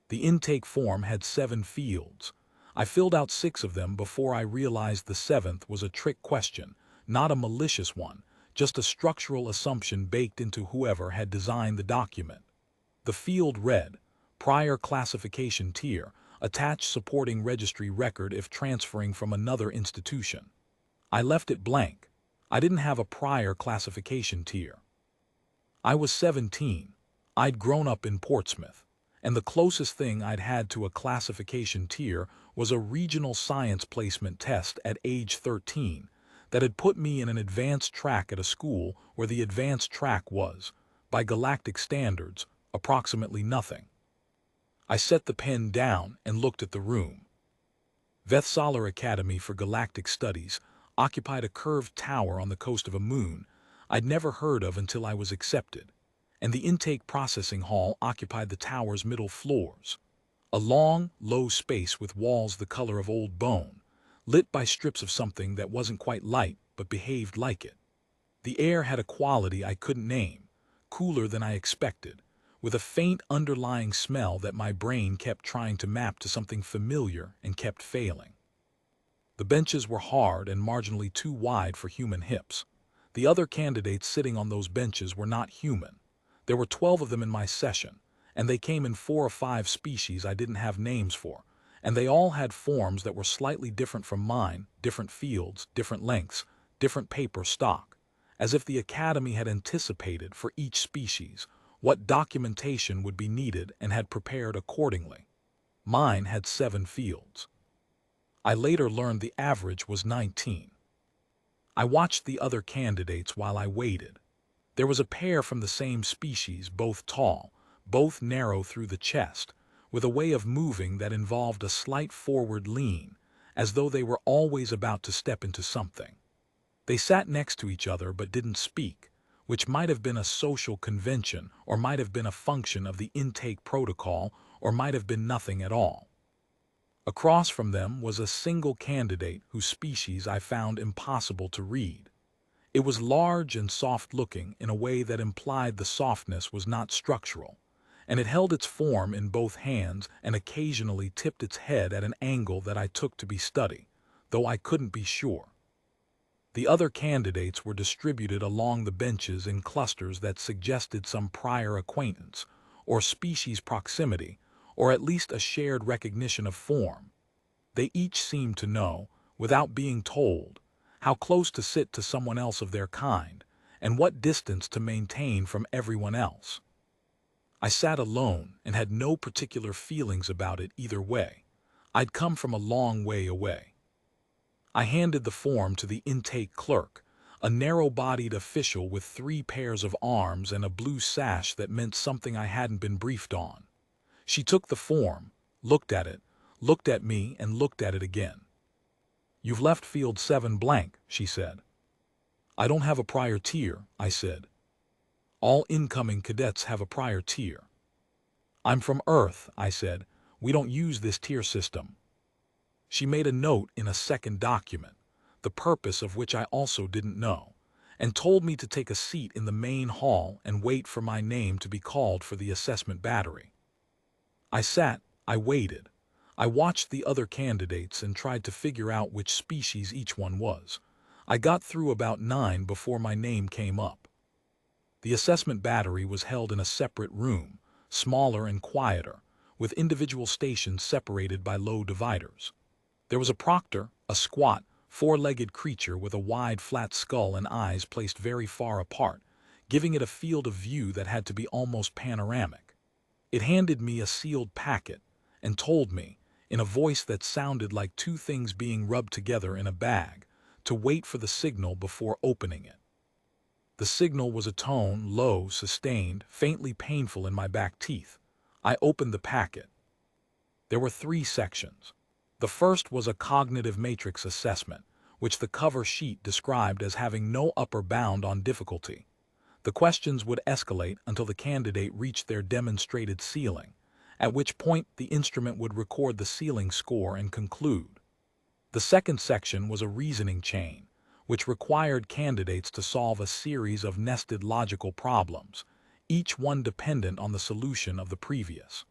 The intake form had 7 fields. I filled out 6 of them before I realized the 7th was a trick question, not a malicious one, just a structural assumption baked into whoever had designed the document. The field read, Prior Classification Tier, attach supporting registry record if transferring from another institution. I left it blank. I didn't have a prior classification tier. I was 17. I'd grown up in Portsmouth, and the closest thing I'd had to a classification tier was a regional science placement test at age 13 that had put me in an advanced track at a school where the advanced track was, by galactic standards, approximately nothing. I set the pen down and looked at the room. Veth-Sollar Academy for Galactic Studies occupied a curved tower on the coast of a moon I'd never heard of until I was accepted, and the intake processing hall occupied the tower's middle floors. A long, low space with walls the color of old bone, lit by strips of something that wasn't quite light but behaved like it. The air had a quality I couldn't name, cooler than I expected, with a faint underlying smell that my brain kept trying to map to something familiar and kept failing. The benches were hard and marginally too wide for human hips. The other candidates sitting on those benches were not human. There were 12 of them in my session, and they came in 4 or 5 species I didn't have names for, and they all had forms that were slightly different from mine, different fields, different lengths, different paper stock, as if the Academy had anticipated for each species what documentation would be needed and had prepared accordingly. Mine had 7 fields. I later learned the average was 19. I watched the other candidates while I waited. There was a pair from the same species, both tall, both narrow through the chest, with a way of moving that involved a slight forward lean, as though they were always about to step into something. They sat next to each other but didn't speak, which might have been a social convention or might have been a function of the intake protocol or might have been nothing at all. Across from them was a single candidate whose species I found impossible to read. It was large and soft-looking in a way that implied the softness was not structural, and it held its form in both hands and occasionally tipped its head at an angle that I took to be study, though I couldn't be sure. The other candidates were distributed along the benches in clusters that suggested some prior acquaintance, or species proximity, or at least a shared recognition of form. They each seemed to know, without being told, how close to sit to someone else of their kind, and what distance to maintain from everyone else. I sat alone and had no particular feelings about it either way. I'd come from a long way away. I handed the form to the intake clerk, a narrow-bodied official with 3 pairs of arms and a blue sash that meant something I hadn't been briefed on. She took the form, looked at it, looked at me, and looked at it again. "You've left field 7 blank," she said. "I don't have a prior tier," I said. "All incoming cadets have a prior tier." "I'm from Earth," I said. "We don't use this tier system." She made a note in a second document, the purpose of which I also didn't know, and told me to take a seat in the main hall and wait for my name to be called for the assessment battery. I sat, I waited. I watched the other candidates and tried to figure out which species each one was. I got through about 9 before my name came up. The assessment battery was held in a separate room, smaller and quieter, with individual stations separated by low dividers. There was a proctor, a squat, 4-legged creature with a wide, flat skull and eyes placed very far apart, giving it a field of view that had to be almost panoramic. It handed me a sealed packet and told me, in a voice that sounded like 2 things being rubbed together in a bag, to wait for the signal before opening it. The signal was a tone, low, sustained, faintly painful in my back teeth. I opened the packet. There were 3 sections. The first was a cognitive matrix assessment, which the cover sheet described as having no upper bound on difficulty. The questions would escalate until the candidate reached their demonstrated ceiling, at which point the instrument would record the ceiling score and conclude. The second section was a reasoning chain, which required candidates to solve a series of nested logical problems, each one dependent on the solution of the previous.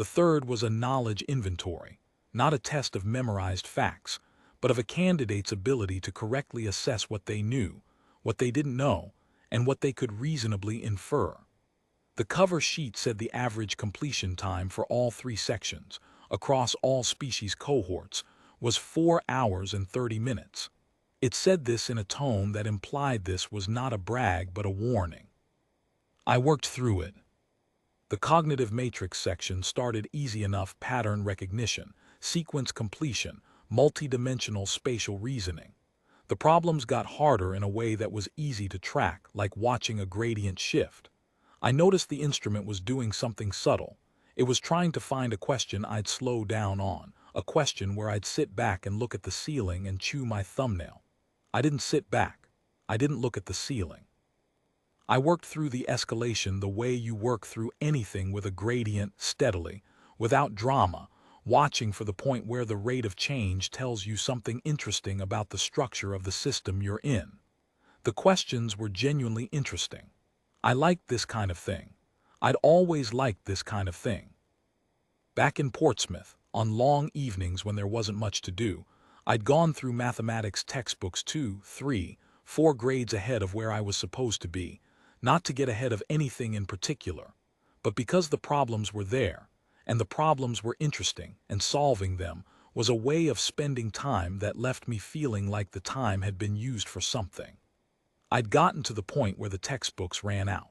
The third was a knowledge inventory, not a test of memorized facts, but of a candidate's ability to correctly assess what they knew, what they didn't know, and what they could reasonably infer. The cover sheet said the average completion time for all 3 sections, across all species cohorts, was 4 hours and 30 minutes. It said this in a tone that implied this was not a brag but a warning. I worked through it. The cognitive matrix section started easy enough: pattern recognition, sequence completion, multidimensional spatial reasoning. The problems got harder in a way that was easy to track, like watching a gradient shift. I noticed the instrument was doing something subtle. It was trying to find a question I'd slow down on, a question where I'd sit back and look at the ceiling and chew my thumbnail. I didn't sit back. I didn't look at the ceiling. I worked through the escalation the way you work through anything with a gradient, steadily, without drama, watching for the point where the rate of change tells you something interesting about the structure of the system you're in. The questions were genuinely interesting. I liked this kind of thing. I'd always liked this kind of thing. Back in Portsmouth, on long evenings when there wasn't much to do, I'd gone through mathematics textbooks 2, 3, 4 grades ahead of where I was supposed to be, not to get ahead of anything in particular, but because the problems were there, and the problems were interesting, and solving them was a way of spending time that left me feeling like the time had been used for something. I'd gotten to the point where the textbooks ran out.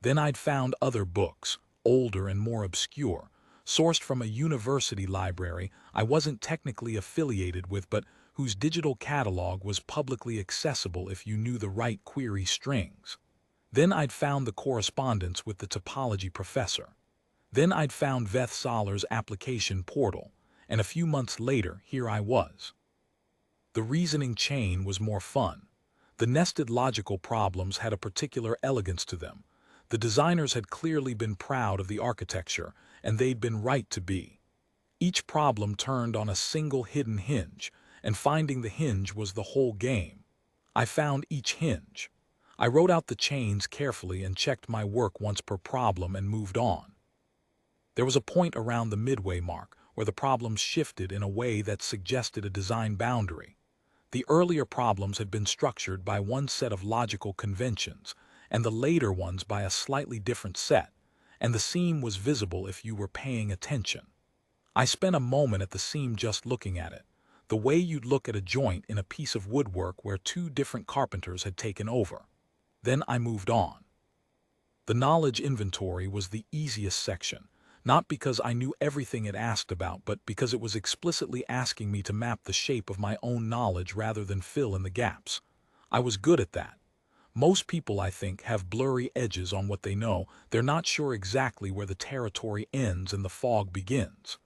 Then I'd found other books, older and more obscure, sourced from a university library I wasn't technically affiliated with but whose digital catalog was publicly accessible if you knew the right query strings. Then I'd found the correspondence with the topology professor. Then I'd found Veth-Sollar's application portal, and a few months later, here I was. The reasoning chain was more fun. The nested logical problems had a particular elegance to them. The designers had clearly been proud of the architecture, and they'd been right to be. Each problem turned on a single hidden hinge, and finding the hinge was the whole game. I found each hinge. I wrote out the chains carefully and checked my work once per problem and moved on. There was a point around the midway mark where the problems shifted in a way that suggested a design boundary. The earlier problems had been structured by one set of logical conventions, and the later ones by a slightly different set, and the seam was visible if you were paying attention. I spent a moment at the seam just looking at it, the way you'd look at a joint in a piece of woodwork where 2 different carpenters had taken over. Then I moved on. The knowledge inventory was the easiest section, not because I knew everything it asked about, but because it was explicitly asking me to map the shape of my own knowledge rather than fill in the gaps. I was good at that. Most people, I think, have blurry edges on what they know. They're not sure exactly where the territory ends and the fog begins.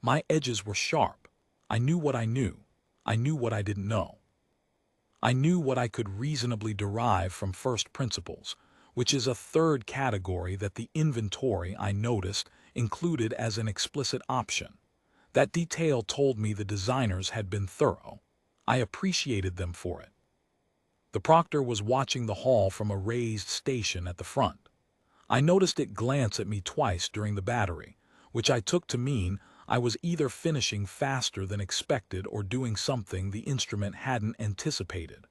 My edges were sharp. I knew what I knew. I knew what I didn't know. I knew what I could reasonably derive from first principles, which is a third category that the inventory, I noticed, included as an explicit option. That detail told me the designers had been thorough. I appreciated them for it. The proctor was watching the hall from a raised station at the front. I noticed it glance at me twice during the battery, which I took to mean I was either finishing faster than expected or doing something the instrument hadn't anticipated.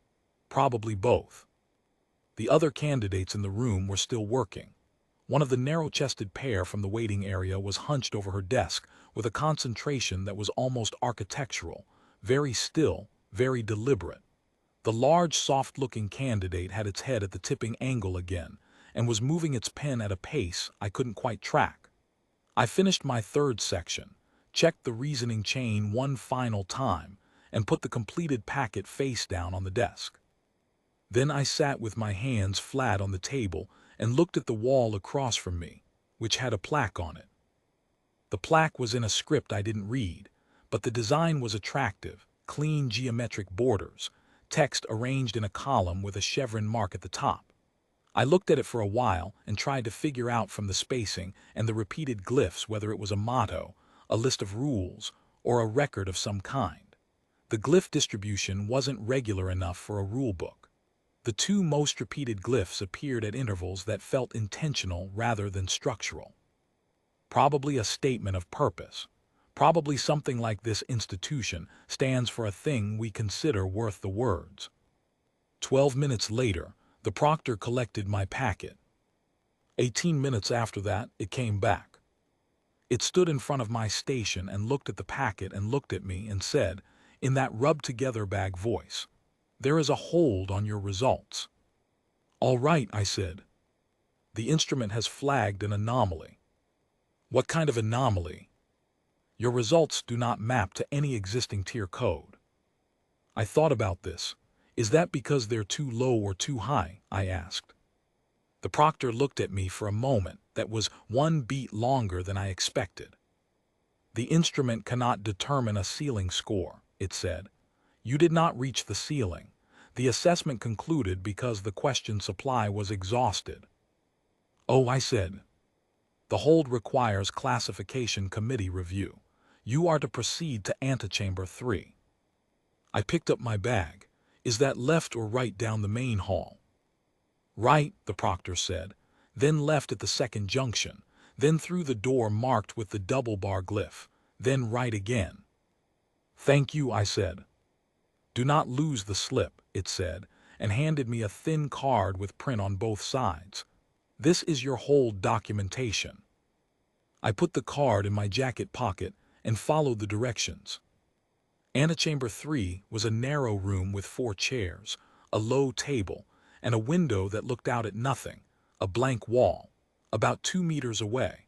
Probably both. The other candidates in the room were still working. One of the narrow-chested pair from the waiting area was hunched over her desk with a concentration that was almost architectural, very still, very deliberate. The large, soft-looking candidate had its head at the tipping angle again and was moving its pen at a pace I couldn't quite track. I finished my third section, checked the reasoning chain one final time, and put the completed packet face down on the desk. Then I sat with my hands flat on the table and looked at the wall across from me, which had a plaque on it. The plaque was in a script I didn't read, but the design was attractive, clean geometric borders, text arranged in a column with a chevron mark at the top. I looked at it for a while and tried to figure out from the spacing and the repeated glyphs whether it was a motto, a list of rules, or a record of some kind. The glyph distribution wasn't regular enough for a rule book. The 2 most repeated glyphs appeared at intervals that felt intentional rather than structural. Probably a statement of purpose. Probably something like this institution stands for a thing we consider worth the words. 12 minutes later, the proctor collected my packet. 18 minutes after that, it came back. It stood in front of my station and looked at the packet and looked at me and said, in that rubbed-together bag voice, "There is a hold on your results." "All right," I said. "The instrument has flagged an anomaly." "What kind of anomaly?" "Your results do not map to any existing tier code." I thought about this. "Is that because they're too low or too high?" I asked. The proctor looked at me for a moment that was one beat longer than I expected. "The instrument cannot determine a ceiling score," it said. "You did not reach the ceiling. The assessment concluded because the question supply was exhausted." "Oh," I said. "The hold requires classification committee review. You are to proceed to antechamber 3. I picked up my bag. "Is that left or right down the main hall?" "Right," the proctor said, "then left at the second junction, then through the door marked with the double bar glyph, then right again." "Thank you," I said. "Do not lose the slip," it said, and handed me a thin card with print on both sides. "This is your hold documentation." I put the card in my jacket pocket and followed the directions. Antechamber 3 was a narrow room with 4 chairs, a low table, and a window that looked out at nothing, a blank wall, about 2 meters away.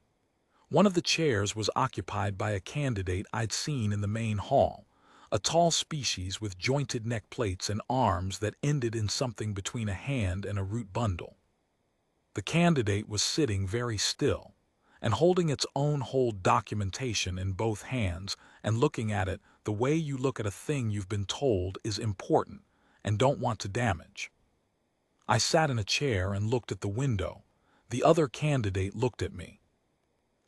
One of the chairs was occupied by a candidate I'd seen in the main hall, a tall species with jointed neck plates and arms that ended in something between a hand and a root bundle. The candidate was sitting very still, and holding its own hold documentation in both hands and looking at it the way you look at a thing you've been told is important and don't want to damage. I sat in a chair and looked at the window. The other candidate looked at me.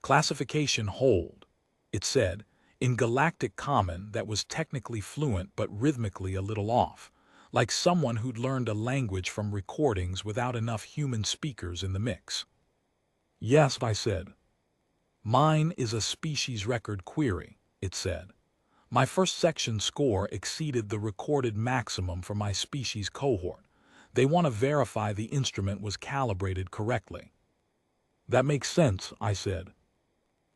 "Classification hold," it said, in galactic common that was technically fluent but rhythmically a little off, like someone who'd learned a language from recordings without enough human speakers in the mix. "Yes," I said. "Mine is a species record query," it said. "My first section score exceeded the recorded maximum for my species cohort. They want to verify the instrument was calibrated correctly." "That makes sense," I said.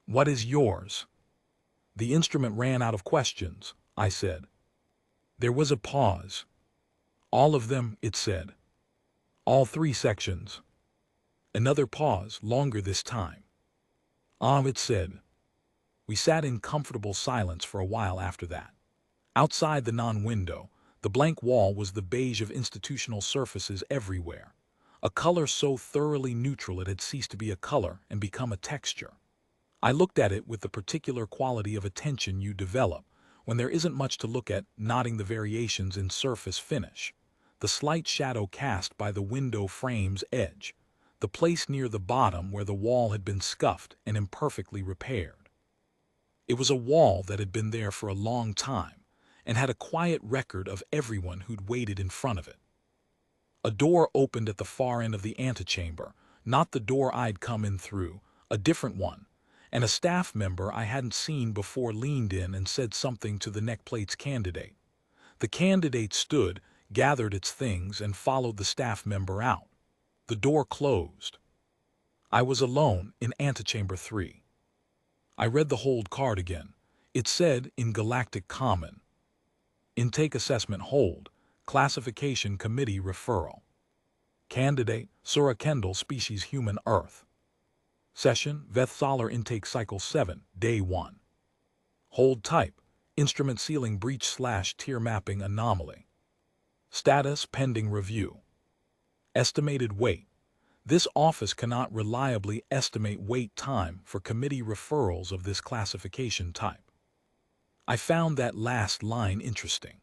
"What is yours?" "The instrument ran out of questions," I said. There was a pause. "All of them," it said. "All 3 sections." Another pause, longer this time. It said. We sat in comfortable silence for a while after that. Outside the non-window, the blank wall was the beige of institutional surfaces everywhere, a color so thoroughly neutral it had ceased to be a color and become a texture. I looked at it with the particular quality of attention you develop when there isn't much to look at, noting the variations in surface finish, the slight shadow cast by the window frame's edge, the place near the bottom where the wall had been scuffed and imperfectly repaired. It was a wall that had been there for a long time and had a quiet record of everyone who'd waited in front of it. A door opened at the far end of the antechamber, not the door I'd come in through, a different one, and a staff member I hadn't seen before leaned in and said something to the neckplate's candidate. The candidate stood, gathered its things, and followed the staff member out. The door closed. I was alone in antechamber 3. I read the hold card again. It said in galactic common, "Intake assessment hold, classification committee referral. Candidate, Sura Kendall, species human Earth. Session, Veth-Sollar intake cycle 7, day 1. Hold type, instrument ceiling breach/tier mapping anomaly. Status pending review. Estimated weight. This office cannot reliably estimate wait time for committee referrals of this classification type." I found that last line interesting.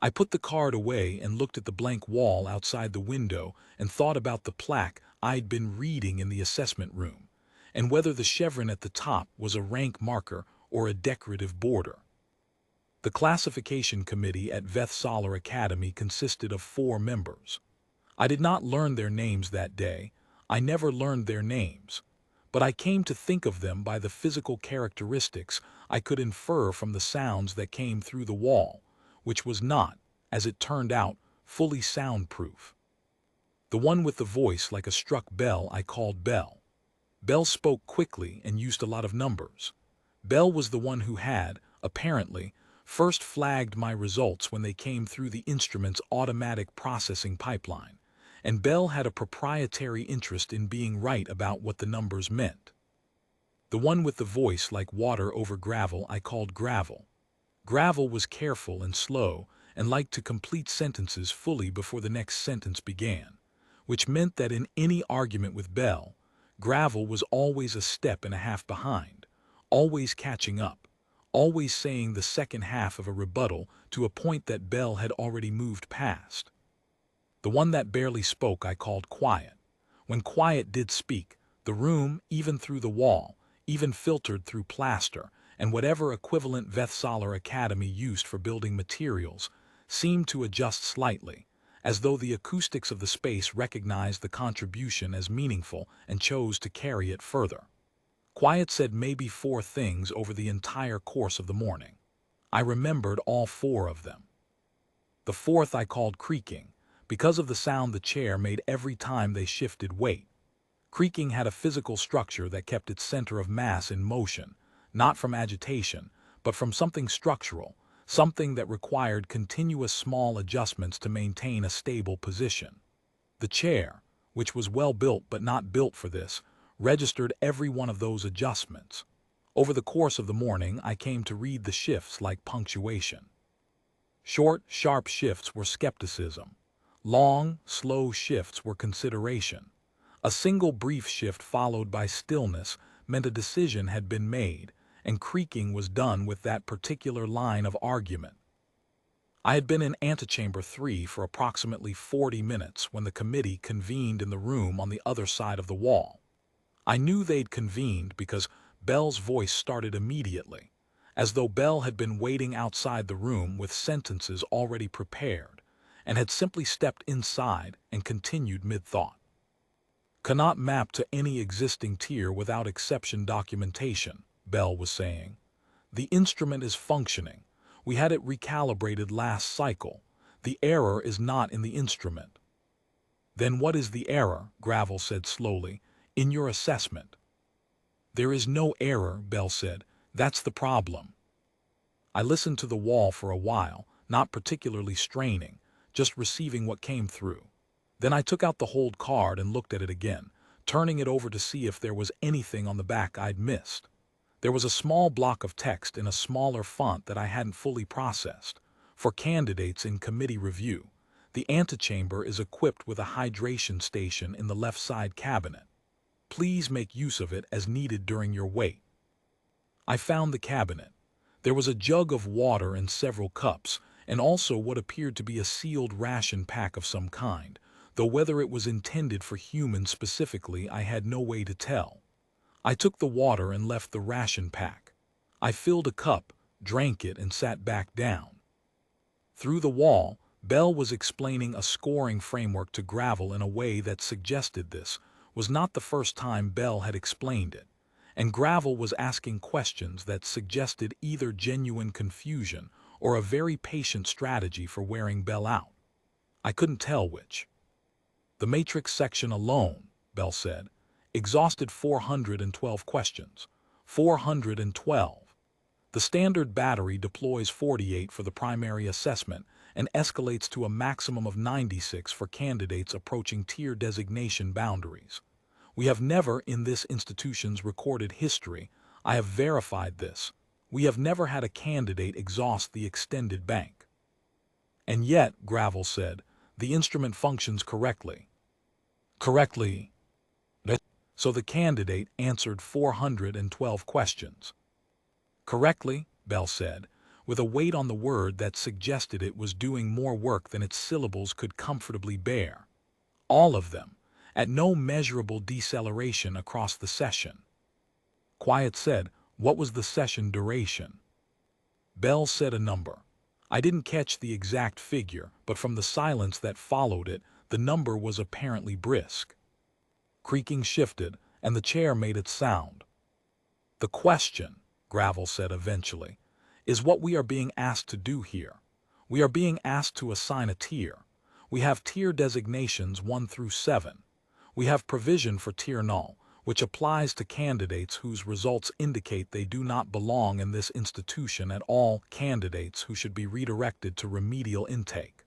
I put the card away and looked at the blank wall outside the window and thought about the plaque I'd been reading in the assessment room, and whether the chevron at the top was a rank marker or a decorative border. The classification committee at Veth-Sollar Academy consisted of 4 members. I did not learn their names that day. I never learned their names. but I came to think of them by the physical characteristics I could infer from the sounds that came through the wall, which was not, as it turned out, fully soundproof. The one with the voice like a struck bell I called Bell. Bell spoke quickly and used a lot of numbers. Bell was the one who had, apparently, first flagged my results when they came through the instrument's automatic processing pipeline, and Bell had a proprietary interest in being right about what the numbers meant. The one with the voice like water over gravel I called Gravel. Gravel was careful and slow and liked to complete sentences fully before the next sentence began, which meant that in any argument with Bell, Gravel was always a step and a half behind, always catching up, always saying the second half of a rebuttal to a point that Bell had already moved past. The one that barely spoke I called Quiet. When Quiet did speak, the room, even through the wall, even filtered through plaster, and whatever equivalent Veth-Sollar Academy used for building materials, seemed to adjust slightly, as though the acoustics of the space recognized the contribution as meaningful and chose to carry it further. Quiet said maybe 4 things over the entire course of the morning. I remembered all 4 of them. The 4th I called Creaking, because of the sound the chair made every time they shifted weight. Creaking had a physical structure that kept its center of mass in motion, not from agitation, but from something structural, something that required continuous small adjustments to maintain a stable position. The chair, which was well built but not built for this, registered every one of those adjustments. Over the course of the morning, I came to read the shifts like punctuation. Short, sharp shifts were skepticism. Long, slow shifts were consideration. A single brief shift followed by stillness meant a decision had been made, and creaking was done with that particular line of argument. I had been in antechamber 3 for approximately 40 minutes when the committee convened in the room on the other side of the wall. I knew they'd convened because Bell's voice started immediately, as though Bell had been waiting outside the room with sentences already prepared, and had simply stepped inside and continued mid-thought. Cannot map to any existing tier without exception documentation, Bell was saying. The instrument is functioning. We had it recalibrated last cycle. The error is not in the instrument. Then what is the error, Gravel said slowly, in your assessment? There is no error, Bell said. That's the problem. I listened to the wall for a while, not particularly straining, just receiving what came through. Then I took out the hold card and looked at it again, turning it over to see if there was anything on the back I'd missed. There was a small block of text in a smaller font that I hadn't fully processed. For candidates in committee review, the antechamber is equipped with a hydration station in the left side cabinet. Please make use of it as needed during your wait. I found the cabinet. There was a jug of water and several cups, and also what appeared to be a sealed ration pack of some kind, though whether it was intended for humans specifically I had no way to tell. I took the water and left the ration pack. I filled a cup, drank it, and sat back down. Through the wall, Bell was explaining a scoring framework to Gravel in a way that suggested this was not the first time Bell had explained it, and Gravel was asking questions that suggested either genuine confusion or a very patient strategy for wearing Bell out. I couldn't tell which. The matrix section alone, Bell said, exhausted 412 questions. 412. The standard battery deploys 48 for the primary assessment and escalates to a maximum of 96 for candidates approaching tier designation boundaries. We have never, in this institution's recorded history, I have verified this, we have never had a candidate exhaust the extended bank. And yet, Gravel said, the instrument functions correctly. Correctly. So the candidate answered 412 questions. Correctly, Bell said, with a weight on the word that suggested it was doing more work than its syllables could comfortably bear. All of them, at no measurable deceleration across the session. Quiet said, what was the session duration? Bell said a number. I didn't catch the exact figure, but from the silence that followed it, the number was apparently brisk. Creaking shifted, and the chair made its sound. "The question," Gravel said eventually, "is what we are being asked to do here. We are being asked to assign a tier. We have tier designations 1 through 7. We have provision for tier null, which applies to candidates whose results indicate they do not belong in this institution at all, candidates who should be redirected to remedial intake.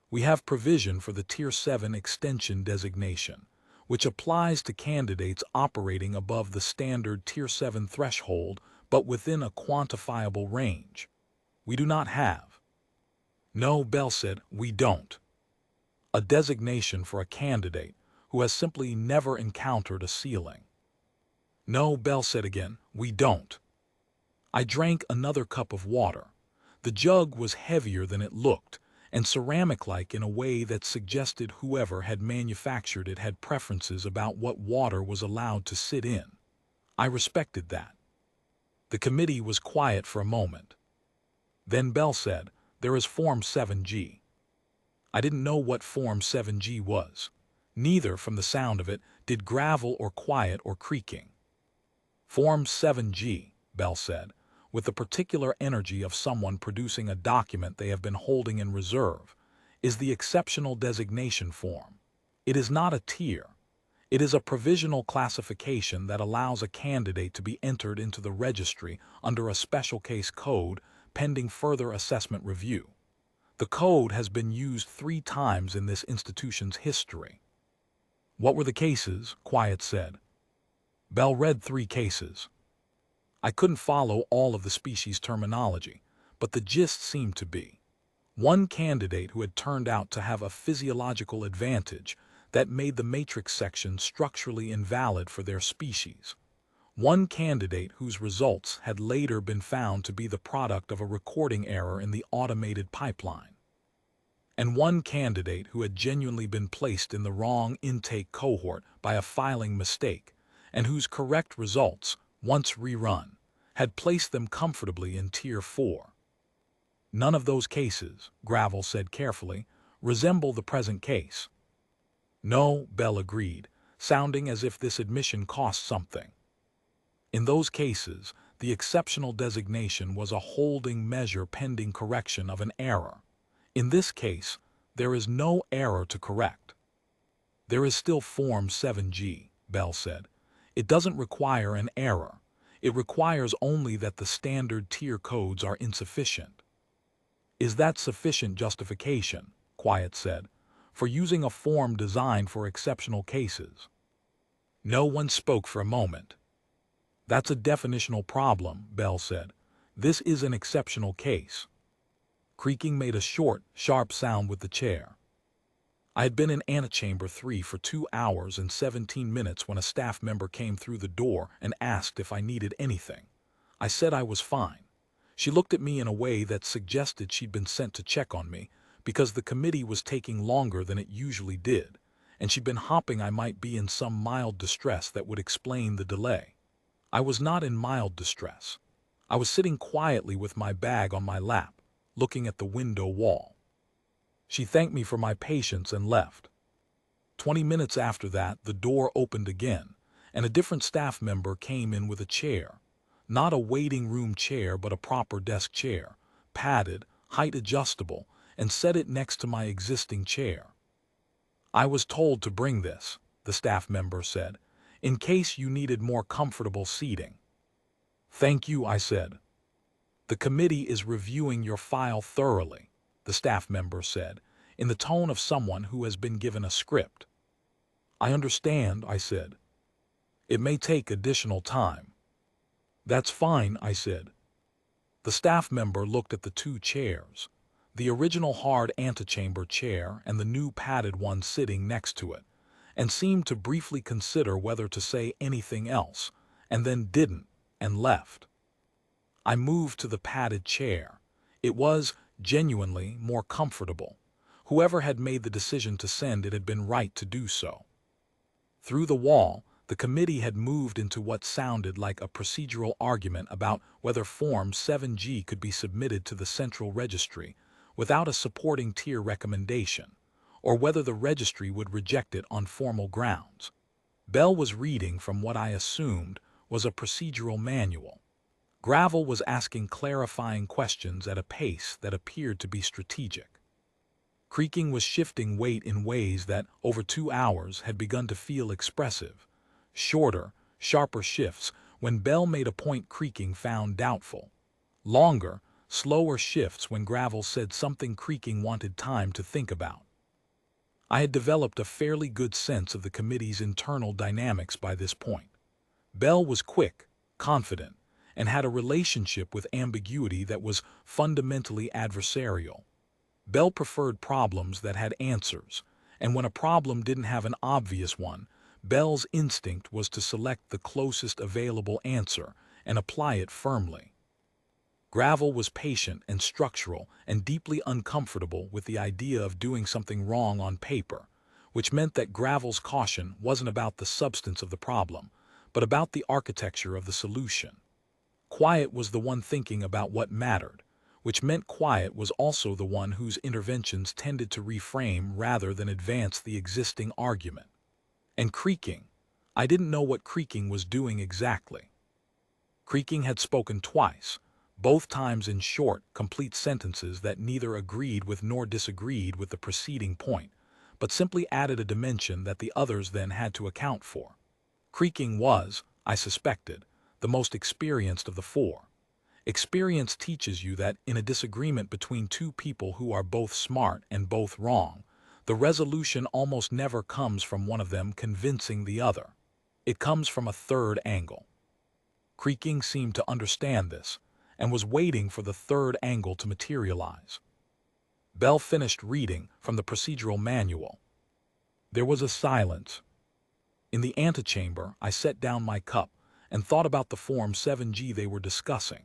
We have provision for the tier 7 extension designation, which applies to candidates operating above the standard tier 7 threshold but within a quantifiable range. We do not have." "No," Bell said, "we don't. A designation for a candidate who has simply never encountered a ceiling." "No," Bell said again, "we don't." I drank another cup of water. The jug was heavier than it looked, and ceramic-like in a way that suggested whoever had manufactured it had preferences about what water was allowed to sit in. I respected that. The committee was quiet for a moment. Then Bell said, "There is Form 7G. I didn't know what Form 7G was. Neither, from the sound of it, did Gravel or quiet or creaking. "Form 7G, Bell said, with the particular energy of someone producing a document they have been holding in reserve, is the exceptional designation form. It is not a tier. It is a provisional classification that allows a candidate to be entered into the registry under a special case code pending further assessment review. The code has been used 3 times in this institution's history." "What were the cases?" Quiet said. Bell read 3 cases. I couldn't follow all of the species terminology, but the gist seemed to be: one candidate who had turned out to have a physiological advantage that made the matrix section structurally invalid for their species. One candidate whose results had later been found to be the product of a recording error in the automated pipeline. And one candidate who had genuinely been placed in the wrong intake cohort by a filing mistake, and whose correct results, once rerun, had placed them comfortably in Tier 4. "None of those cases," Gravel said carefully, "resemble the present case." "No," Bell agreed, sounding as if this admission cost something. "In those cases, the exceptional designation was a holding measure pending correction of an error. In this case, there is no error to correct." "There is still Form 7G, Bell said. "It doesn't require an error. It requires only that the standard tier codes are insufficient." "Is that sufficient justification," Quiet said, "for using a form designed for exceptional cases?" No one spoke for a moment. "That's a definitional problem," Bell said. "This is an exceptional case." Creaking made a short, sharp sound with the chair. I had been in antechamber 3 for 2 hours and 17 minutes when a staff member came through the door and asked if I needed anything. I said I was fine. She looked at me in a way that suggested she'd been sent to check on me because the committee was taking longer than it usually did, and she'd been hoping I might be in some mild distress that would explain the delay. I was not in mild distress. I was sitting quietly with my bag on my lap, looking at the window wall. She thanked me for my patience and left. 20 minutes after that, the door opened again, and a different staff member came in with a chair. Not a waiting room chair, but a proper desk chair, padded, height adjustable, and set it next to my existing chair. "I was told to bring this," the staff member said, "in case you needed more comfortable seating." "Thank you," I said. "The committee is reviewing your file thoroughly," the staff member said, in the tone of someone who has been given a script. "I understand," I said. "It may take additional time." "That's fine," I said. The staff member looked at the 2 chairs, the original hard antechamber chair and the new padded one sitting next to it, and seemed to briefly consider whether to say anything else, and then didn't, and left. I moved to the padded chair. It was, genuinely, more comfortable. Whoever had made the decision to send it had been right to do so. Through the wall, the committee had moved into what sounded like a procedural argument about whether Form 7G could be submitted to the central registry without a supporting tier recommendation, or whether the registry would reject it on formal grounds. Bell was reading from what I assumed was a procedural manual. Gravel was asking clarifying questions at a pace that appeared to be strategic. Creaking was shifting weight in ways that, over 2 hours, had begun to feel expressive. Shorter, sharper shifts when Bell made a point creaking found doubtful. Longer, slower shifts when Gravel said something creaking wanted time to think about. I had developed a fairly good sense of the committee's internal dynamics by this point. Bell was quick, confident, and had a relationship with ambiguity that was fundamentally adversarial. Bell preferred problems that had answers, and when a problem didn't have an obvious one, Bell's instinct was to select the closest available answer and apply it firmly. Gravel was patient and structural and deeply uncomfortable with the idea of doing something wrong on paper, which meant that Gravel's caution wasn't about the substance of the problem, but about the architecture of the solution. Quiet was the one thinking about what mattered, which meant Quiet was also the one whose interventions tended to reframe rather than advance the existing argument. And Creaking, I didn't know what Creaking was doing exactly. Creaking had spoken twice, both times in short, complete sentences that neither agreed with nor disagreed with the preceding point, but simply added a dimension that the others then had to account for. Creaking was, I suspected, the most experienced of the four. Experience teaches you that in a disagreement between two people who are both smart and both wrong, the resolution almost never comes from one of them convincing the other. It comes from a third angle. Creaking seemed to understand this, and was waiting for the third angle to materialize. Bell finished reading from the procedural manual. There was a silence. In the antechamber, I set down my cup and thought about the Form 7G they were discussing.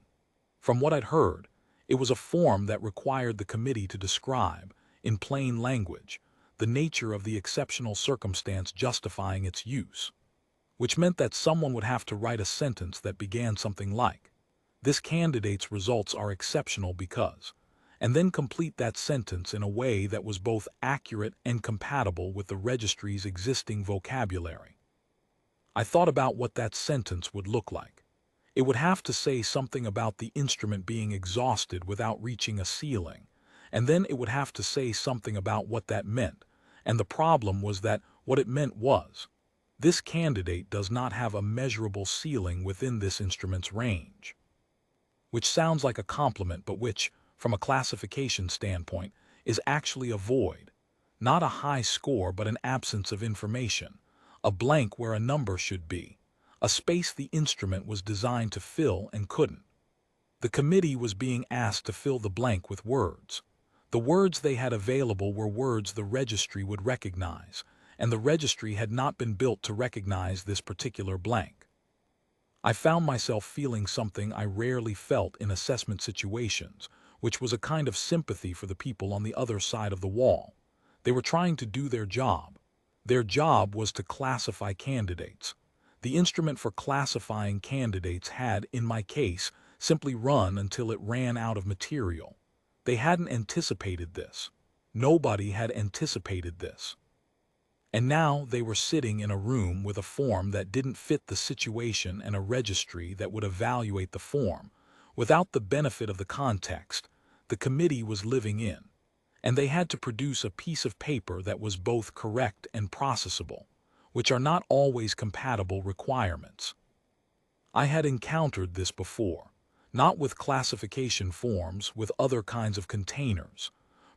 From what I'd heard, it was a form that required the committee to describe, in plain language, the nature of the exceptional circumstance justifying its use, which meant that someone would have to write a sentence that began something like, "This candidate's results are exceptional because," and then complete that sentence in a way that was both accurate and compatible with the registry's existing vocabulary. I thought about what that sentence would look like. It would have to say something about the instrument being exhausted without reaching a ceiling, and then it would have to say something about what that meant, and the problem was that what it meant was, this candidate does not have a measurable ceiling within this instrument's range. Which sounds like a compliment, but which, from a classification standpoint, is actually a void. Not a high score, but an absence of information, a blank where a number should be, a space the instrument was designed to fill and couldn't. The committee was being asked to fill the blank with words. The words they had available were words the registry would recognize, and the registry had not been built to recognize this particular blank. I found myself feeling something I rarely felt in assessment situations, which was a kind of sympathy for the people on the other side of the wall. They were trying to do their job. Their job was to classify candidates. The instrument for classifying candidates had, in my case, simply run until it ran out of material. They hadn't anticipated this. Nobody had anticipated this. And now they were sitting in a room with a form that didn't fit the situation and a registry that would evaluate the form. Without the benefit of the context, the committee was living in, and they had to produce a piece of paper that was both correct and processable, which are not always compatible requirements. I had encountered this before, not with classification forms, with other kinds of containers,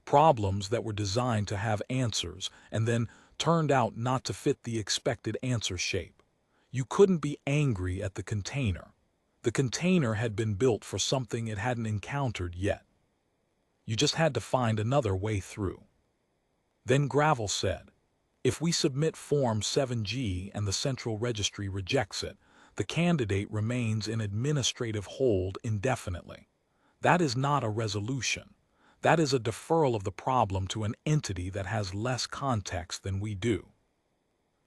problems that were designed to have answers and then turned out not to fit the expected answer shape. You couldn't be angry at the container. The container had been built for something it hadn't encountered yet. You just had to find another way through. Then Gravel said, "If we submit Form 7G and the Central Registry rejects it, the candidate remains in administrative hold indefinitely. That is not a resolution. That is a deferral of the problem to an entity that has less context than we do.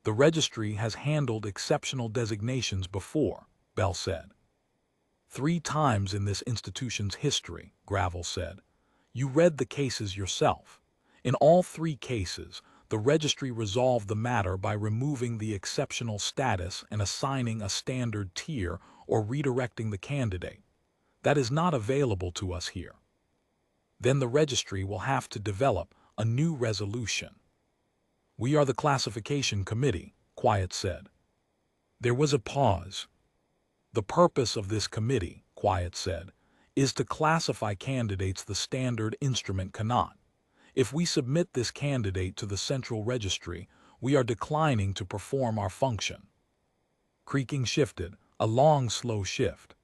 The registry has handled exceptional designations before," Bell said. "3 times in this institution's history," Gravel said. "You read the cases yourself. In all 3 cases, The registry resolved the matter by removing the exceptional status and assigning a standard tier or redirecting the candidate. That is not available to us here. Then the registry will have to develop a new resolution. We are the classification committee, Quiet said. There was a pause. The purpose of this committee, Quiet said, is to classify candidates the standard instrument cannot. If we submit this candidate to the central registry, we are declining to perform our function. Creaking shifted, a long, slow shift.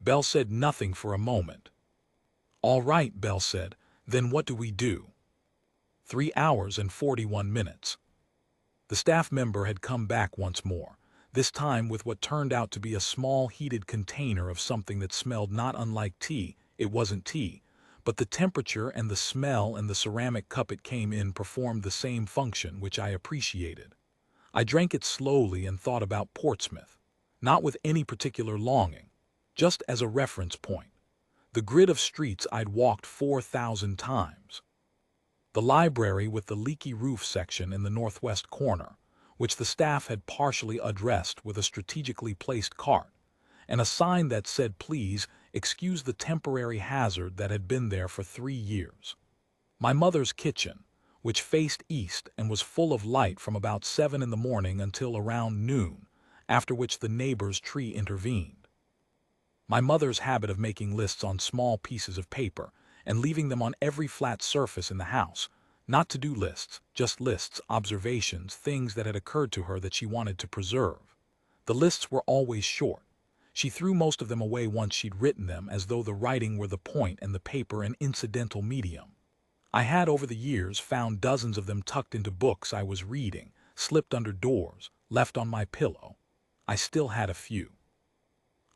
Bell said nothing for a moment. All right, Bell said, then what do we do? 3 hours and 41 minutes. The staff member had come back once more, this time with what turned out to be a small heated container of something that smelled not unlike tea. It wasn't tea, but the temperature and the smell and the ceramic cup it came in performed the same function, which I appreciated. I drank it slowly and thought about Portsmouth, not with any particular longing, just as a reference point. The grid of streets I'd walked 4,000 times. The library with the leaky roof section in the northwest corner, which the staff had partially addressed with a strategically placed cart, and a sign that said, "Please excuse the temporary hazard," that had been there for 3 years. My mother's kitchen, which faced east and was full of light from about 7 in the morning until around noon, after which the neighbor's tree intervened. My mother's habit of making lists on small pieces of paper and leaving them on every flat surface in the house, not to-do lists, just lists, observations, things that had occurred to her that she wanted to preserve. The lists were always short. She threw most of them away once she'd written them, as though the writing were the point and the paper an incidental medium. I had over the years found dozens of them tucked into books I was reading, slipped under doors, left on my pillow. I still had a few.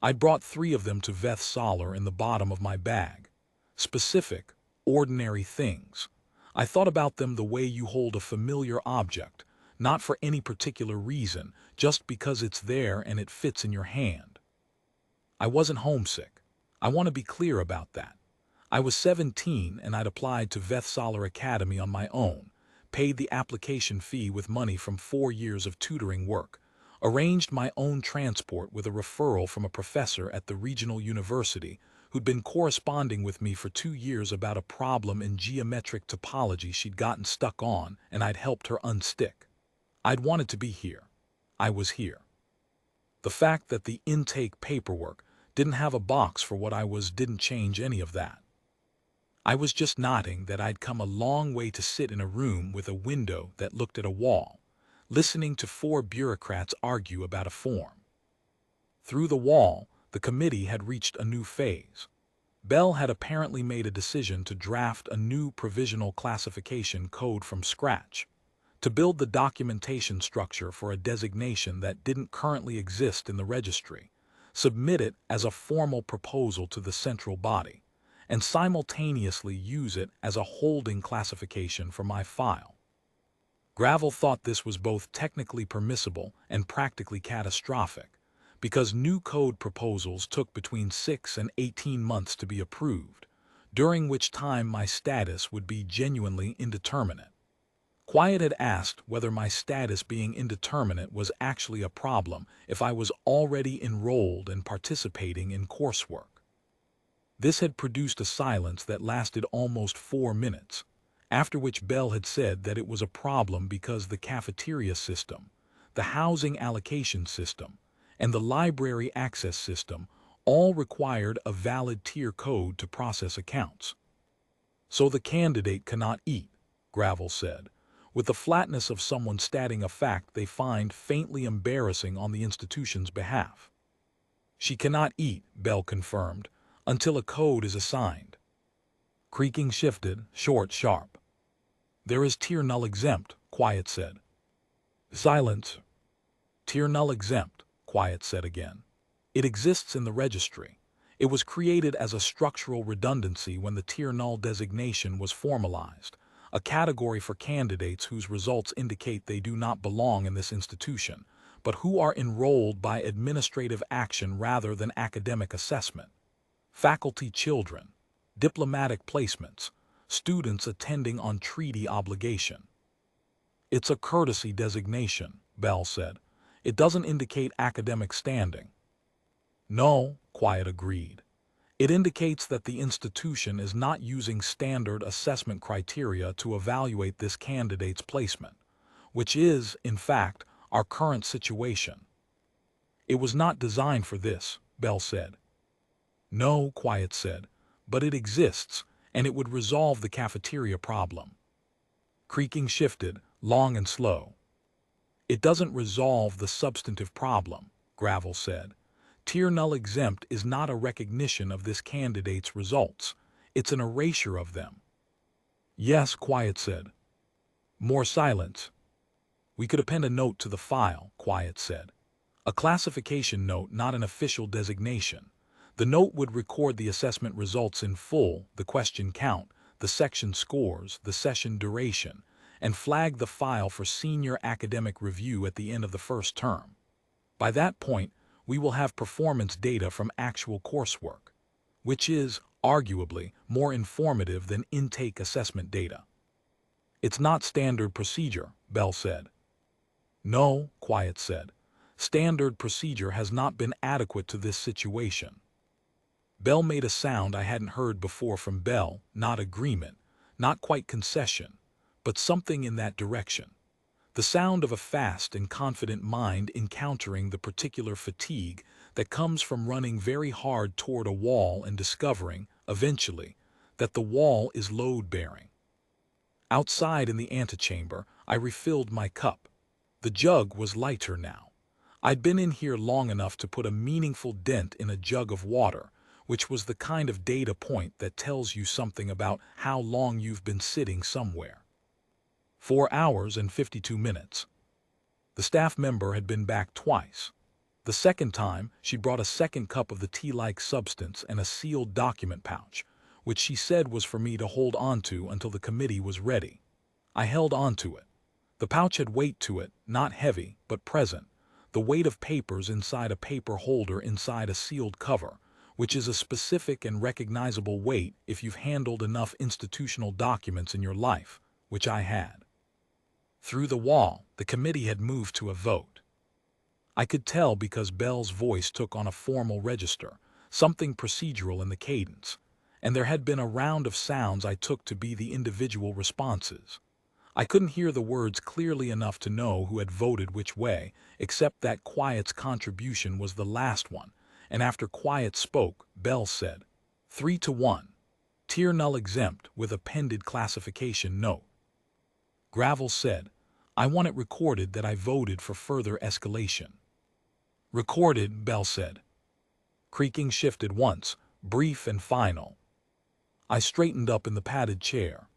I'd brought 3 of them to Veth-Sollar in the bottom of my bag. Specific, ordinary things. I thought about them the way you hold a familiar object, not for any particular reason, just because it's there and it fits in your hand. I wasn't homesick. I want to be clear about that. I was 17 and I'd applied to Veth-Sollar Academy on my own, paid the application fee with money from 4 years of tutoring work, arranged my own transport with a referral from a professor at the regional university who'd been corresponding with me for 2 years about a problem in geometric topology she'd gotten stuck on, and I'd helped her unstick. I'd wanted to be here. I was here. The fact that the intake paperwork didn't have a box for what I was didn't change any of that. I was just nodding that I'd come a long way to sit in a room with a window that looked at a wall, listening to 4 bureaucrats argue about a form. Through the wall, the committee had reached a new phase. Bell had apparently made a decision to draft a new provisional classification code from scratch, to build the documentation structure for a designation that didn't currently exist in the registry, submit it as a formal proposal to the central body, and simultaneously use it as a holding classification for my file. Gravel thought this was both technically permissible and practically catastrophic, because new code proposals took between 6 and 18 months to be approved, during which time my status would be genuinely indeterminate. Quiet had asked whether my status being indeterminate was actually a problem if I was already enrolled and participating in coursework. This had produced a silence that lasted almost 4 minutes, after which Bell had said that it was a problem because the cafeteria system, the housing allocation system, and the library access system all required a valid tier code to process accounts. So the candidate cannot eat, Gravel said, with the flatness of someone stating a fact they find faintly embarrassing on the institution's behalf. She cannot eat, Bell confirmed, until a code is assigned. Creaking shifted, short, sharp. There is tier null exempt, Quiet said. Silence. Tier null exempt, Quiet said again. It exists in the registry. It was created as a structural redundancy when the tier null designation was formalized, a category for candidates whose results indicate they do not belong in this institution, but who are enrolled by administrative action rather than academic assessment. Faculty children, diplomatic placements, students attending on treaty obligation. It's a courtesy designation, Bell said. It doesn't indicate academic standing. No, Quiet agreed. It indicates that the institution is not using standard assessment criteria to evaluate this candidate's placement, which is, in fact, our current situation. It was not designed for this, Bell said. No, Quiet said, but it exists, and it would resolve the cafeteria problem. Creaking shifted, long and slow. It doesn't resolve the substantive problem, Gravel said. Tier null exempt is not a recognition of this candidate's results. It's an erasure of them. Yes, Quiet said. More silence. We could append a note to the file, Quiet said. A classification note, not an official designation. The note would record the assessment results in full, the question count, the section scores, the session duration, and flag the file for senior academic review at the end of the first term. By that point, we will have performance data from actual coursework, which is, arguably, more informative than intake assessment data. It's not standard procedure, Bell said. No, Quiet said. Standard procedure has not been adequate to this situation. Bell made a sound I hadn't heard before from Bell, not agreement, not quite concession, but something in that direction. The sound of a fast and confident mind encountering the particular fatigue that comes from running very hard toward a wall and discovering, eventually, that the wall is load-bearing. Outside in the antechamber, I refilled my cup. The jug was lighter now. I'd been in here long enough to put a meaningful dent in a jug of water, which was the kind of data point that tells you something about how long you've been sitting somewhere. 4 hours and 52 minutes. The staff member had been back twice. The second time, she brought a second cup of the tea-like substance and a sealed document pouch, which she said was for me to hold onto until the committee was ready. I held onto it. The pouch had weight to it, not heavy, but present, the weight of papers inside a paper holder inside a sealed cover, which is a specific and recognizable weight if you've handled enough institutional documents in your life, which I had. Through the wall, the committee had moved to a vote. I could tell because Bell's voice took on a formal register, something procedural in the cadence, and there had been a round of sounds I took to be the individual responses. I couldn't hear the words clearly enough to know who had voted which way, except that Quiet's contribution was the last one, and after Quiet spoke, Bell said, 3-1. Tier null exempt with appended classification note. Gravel said, I want it recorded that I voted for further escalation. Recorded, Bell said. Creaking shifted once, brief and final. I straightened up in the padded chair.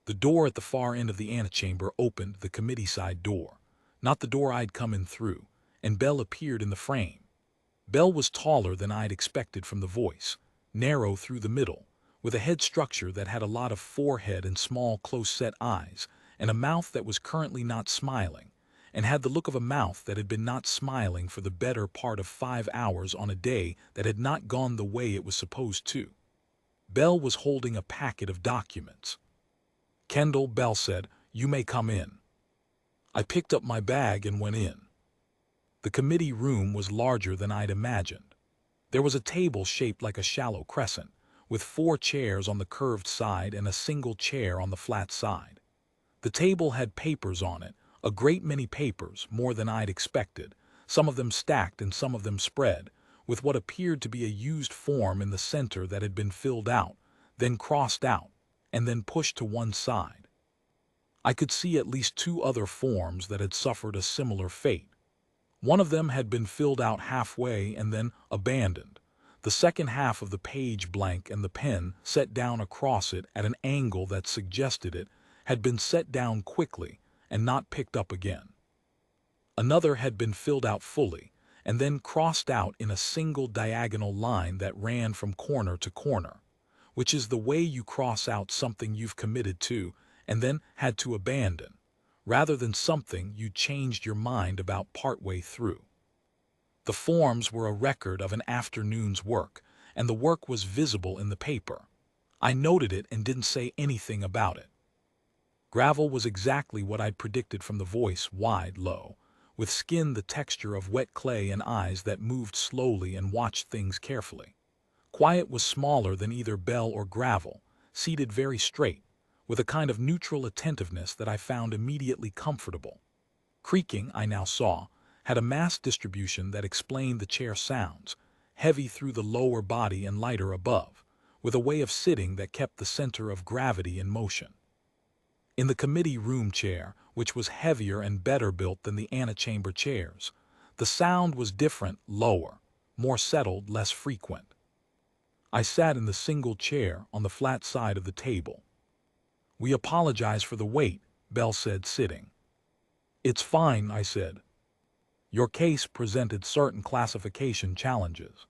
The door at the far end of the antechamber opened, the committee side door, not the door I'd come in through, and Bell appeared in the frame. Bell was taller than I'd expected from the voice, narrow through the middle, with a head structure that had a lot of forehead and small close-set eyes, and a mouth that was currently not smiling, and had the look of a mouth that had been not smiling for the better part of 5 hours on a day that had not gone the way it was supposed to. Bell was holding a packet of documents. Kendall, Bell said, you may come in. I picked up my bag and went in. The committee room was larger than I'd imagined. There was a table shaped like a shallow crescent, with 4 chairs on the curved side and a single chair on the flat side. The table had papers on it, a great many papers, more than I'd expected, some of them stacked and some of them spread, with what appeared to be a used form in the center that had been filled out, then crossed out, and then pushed to one side. I could see at least 2 other forms that had suffered a similar fate. One of them had been filled out halfway and then abandoned, the second half of the page blank and the pen set down across it at an angle that suggested it had been set down quickly and not picked up again. Another had been filled out fully and then crossed out in a single diagonal line that ran from corner to corner, which is the way you cross out something you've committed to and then had to abandon, rather than something you changed your mind about partway through. The forms were a record of an afternoon's work, and the work was visible in the paper. I noted it and didn't say anything about it. Gravel was exactly what I'd predicted from the voice, wide, low, with skin the texture of wet clay and eyes that moved slowly and watched things carefully. Quiet was smaller than either Bell or Gravel, seated very straight, with a kind of neutral attentiveness that I found immediately comfortable. Creaking, I now saw, had a mass distribution that explained the chair sounds, heavy through the lower body and lighter above, with a way of sitting that kept the center of gravity in motion. In the committee room chair, which was heavier and better built than the antechamber chairs, the sound was different, lower, more settled, less frequent. I sat in the single chair on the flat side of the table. "We apologize for the wait," Bell said, sitting. "It's fine," I said. "Your case presented certain classification challenges."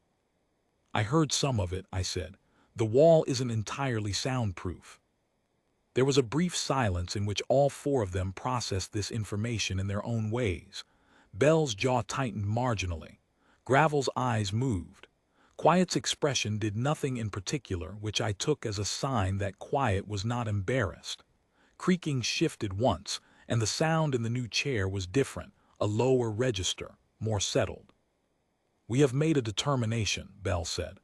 "I heard some of it," I said. "The wall isn't entirely soundproof." There was a brief silence in which all four of them processed this information in their own ways. Bell's jaw tightened marginally. Gravel's eyes moved. Quiet's expression did nothing in particular, which I took as a sign that Quiet was not embarrassed. Creaking shifted once, and the sound in the new chair was different, a lower register, more settled. "We have made a determination," Bell said.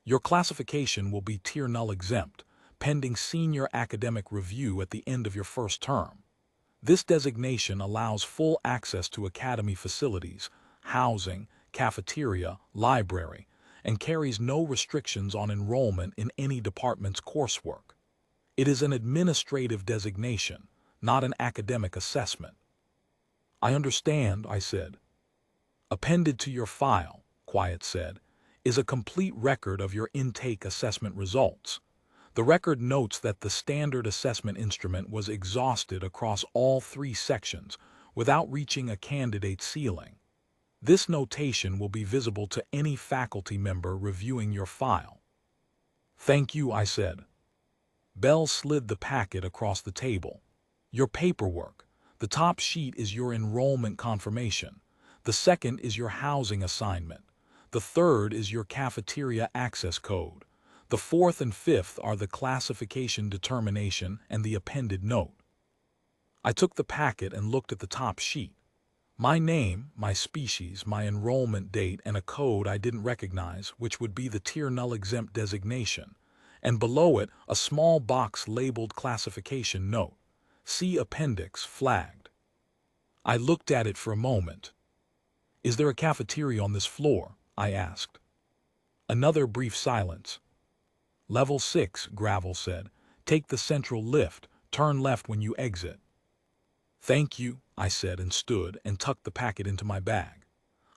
"Your classification will be Tier Null exempt, pending senior academic review at the end of your first term. This designation allows full access to academy facilities, housing, cafeteria, library, and carries no restrictions on enrollment in any department's coursework. It is an administrative designation, not an academic assessment." "I understand," I said. "Appended to your file," Quiet said, "is a complete record of your intake assessment results. The record notes that the standard assessment instrument was exhausted across all 3 sections without reaching a candidate ceiling. This notation will be visible to any faculty member reviewing your file." "Thank you," I said. Bell slid the packet across the table. "Your paperwork. The top sheet is your enrollment confirmation. The second is your housing assignment. The third is your cafeteria access code. The fourth and fifth are the classification determination and the appended note." I took the packet and looked at the top sheet. My name, my species, my enrollment date, and a code I didn't recognize, which would be the Tier Null exempt designation, and below it a small box labeled classification note. "See appendix," flagged. I looked at it for a moment. "Is there a cafeteria on this floor?" I asked. Another brief silence. "Level 6, Gravel said. "Take the central lift. Turn left when you exit." "Thank you," I said, and stood and tucked the packet into my bag.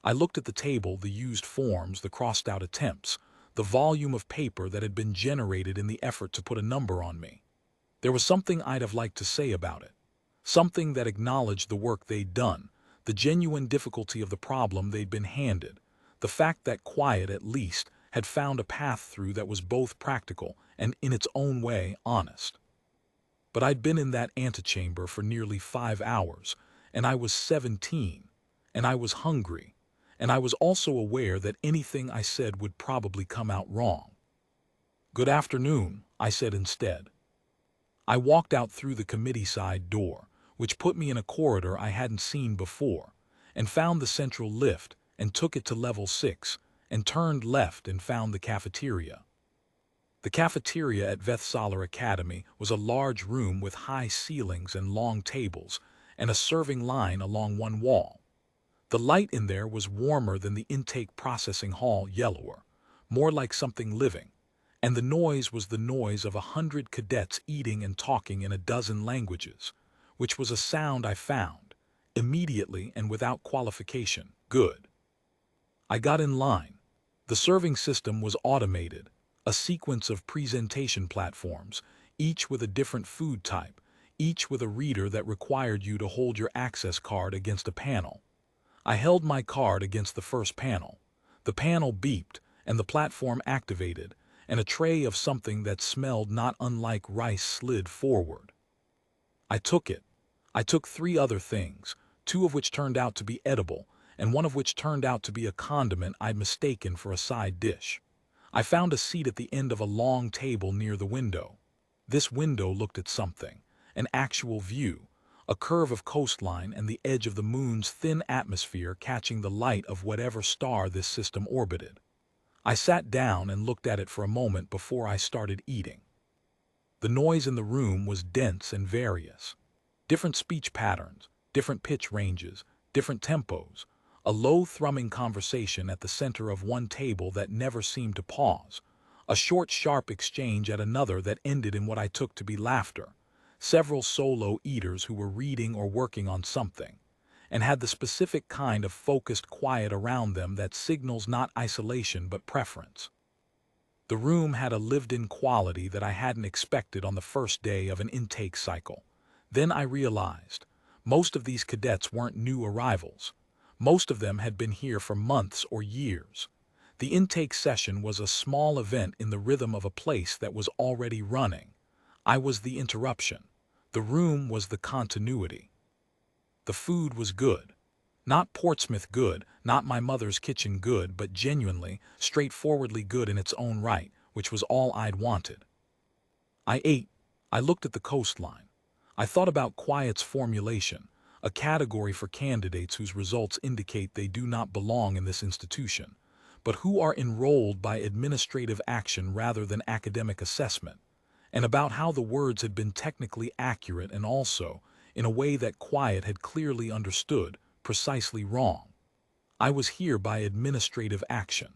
I looked at the table, the used forms, the crossed-out attempts, the volume of paper that had been generated in the effort to put a number on me. There was something I'd have liked to say about it. Something that acknowledged the work they'd done, the genuine difficulty of the problem they'd been handed, the fact that Quiet, at least, had found a path through that was both practical and, in its own way, honest. But I'd been in that antechamber for nearly 5 hours, and I was 17, and I was hungry, and I was also aware that anything I said would probably come out wrong. "Good afternoon," I said instead. I walked out through the committee side door, which put me in a corridor I hadn't seen before, and found the central lift, and took it to level 6, and turned left and found the cafeteria. The cafeteria at Veth-Sollar Academy was a large room with high ceilings and long tables, and a serving line along one wall. The light in there was warmer than the intake processing hall, yellower, more like something living, and the noise was the noise of 100 cadets eating and talking in a dozen languages, which was a sound I found, immediately and without qualification, good. I got in line. The serving system was automated, a sequence of presentation platforms, each with a different food type, each with a reader that required you to hold your access card against a panel. I held my card against the first panel. The panel beeped, and the platform activated, and a tray of something that smelled not unlike rice slid forward. I took it. I took 3 other things, 2 of which turned out to be edible, and one of which turned out to be a condiment I'd mistaken for a side dish. I found a seat at the end of a long table near the window. This window looked at something, an actual view, a curve of coastline and the edge of the moon's thin atmosphere catching the light of whatever star this system orbited. I sat down and looked at it for a moment before I started eating. The noise in the room was dense and various. Different speech patterns, different pitch ranges, different tempos, a low thrumming conversation at the center of one table that never seemed to pause, a short sharp exchange at another that ended in what I took to be laughter, several solo eaters who were reading or working on something, and had the specific kind of focused quiet around them that signals not isolation but preference. The room had a lived-in quality that I hadn't expected on the first day of an intake cycle. Then I realized, most of these cadets weren't new arrivals. Most of them had been here for months or years. The intake session was a small event in the rhythm of a place that was already running. I was the interruption. The room was the continuity. The food was good. Not Portsmouth good, not my mother's kitchen good, but genuinely, straightforwardly good in its own right, which was all I'd wanted. I ate. I looked at the coastline. I thought about quiet's formulation, a category for candidates whose results indicate they do not belong in this institution, but who are enrolled by administrative action rather than academic assessment, and about how the words had been technically accurate and also, in a way that quiet had clearly understood, precisely wrong. I was here by administrative action.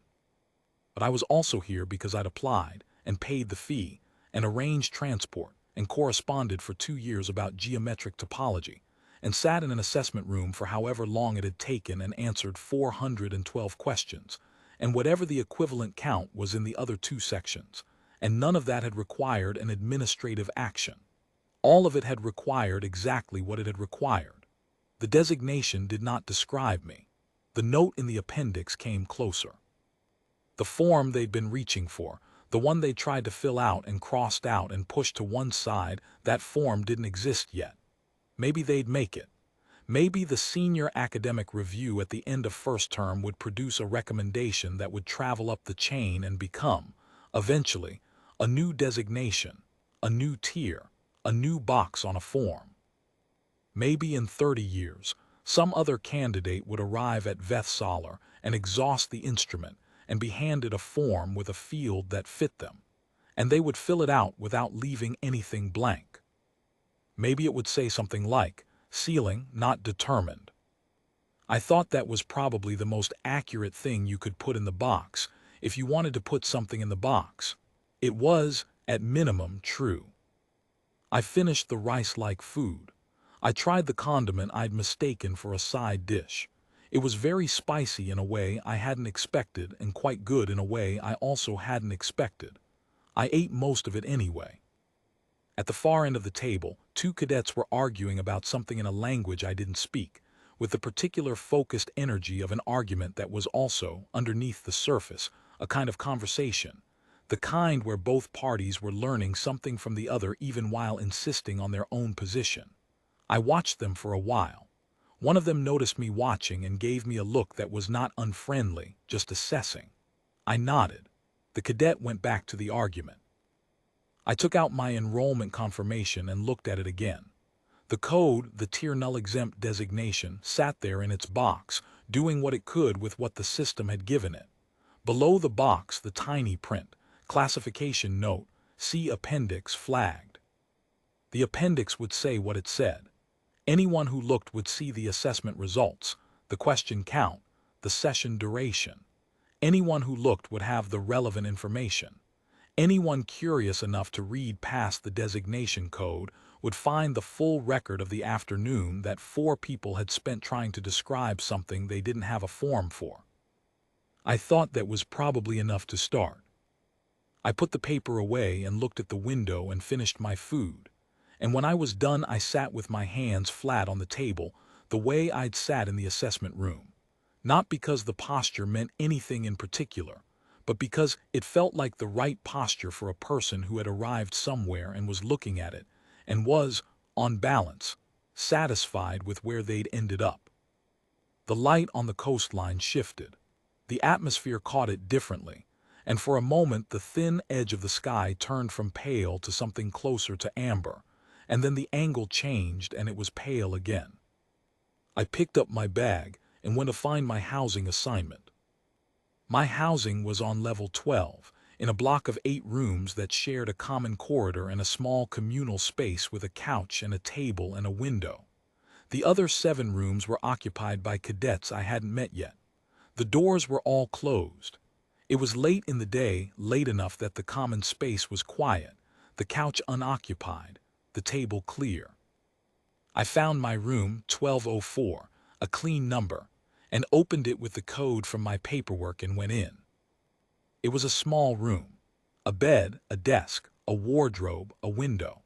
But I was also here because I'd applied and paid the fee and arranged transport and corresponded for 2 years about geometric topology and sat in an assessment room for however long it had taken and answered 412 questions, and whatever the equivalent count was in the other 2 sections, and none of that had required an administrative action. All of it had required exactly what it had required. The designation did not describe me. The note in the appendix came closer. The form they'd been reaching for, the one they tried to fill out and crossed out and pushed to one side, that form didn't exist yet. Maybe they'd make it. Maybe the senior academic review at the end of first term would produce a recommendation that would travel up the chain and become, eventually, a new designation, a new tier, a new box on a form. Maybe in 30 years, some other candidate would arrive at Veth-Sollar and exhaust the instrument and be handed a form with a field that fit them, and they would fill it out without leaving anything blank. Maybe it would say something like, ceiling not determined. I thought that was probably the most accurate thing you could put in the box if you wanted to put something in the box. It was, at minimum, true. I finished the rice-like food. I tried the condiment I'd mistaken for a side dish. It was very spicy in a way I hadn't expected and quite good in a way I also hadn't expected. I ate most of it anyway. At the far end of the table, 2 cadets were arguing about something in a language I didn't speak, with the particular focused energy of an argument that was also, underneath the surface, a kind of conversation, the kind where both parties were learning something from the other even while insisting on their own position. I watched them for a while. One of them noticed me watching and gave me a look that was not unfriendly, just assessing. I nodded. The cadet went back to the argument. I took out my enrollment confirmation and looked at it again. The code, the tier null exempt designation, sat there in its box, doing what it could with what the system had given it. Below the box, the tiny print, classification note, see appendix flagged. The appendix would say what it said. Anyone who looked would see the assessment results, the question count, the session duration. Anyone who looked would have the relevant information. Anyone curious enough to read past the designation code would find the full record of the afternoon that 4 people had spent trying to describe something they didn't have a form for. I thought that was probably enough to start. I put the paper away and looked at the window and finished my food. And when I was done, I sat with my hands flat on the table, the way I'd sat in the assessment room. Not because the posture meant anything in particular, but because it felt like the right posture for a person who had arrived somewhere and was looking at it, and was, on balance, satisfied with where they'd ended up. The light on the coastline shifted. The atmosphere caught it differently, and for a moment the thin edge of the sky turned from pale to something closer to amber, and then the angle changed and it was pale again. I picked up my bag and went to find my housing assignment. My housing was on level 12, in a block of 8 rooms that shared a common corridor and a small communal space with a couch and a table and a window. The other 7 rooms were occupied by cadets I hadn't met yet. The doors were all closed. It was late in the day, late enough that the common space was quiet, the couch unoccupied, the table clear. I found my room, 1204, a clean number, and opened it with the code from my paperwork and went in. It was a small room. A bed, a desk, a wardrobe, a window.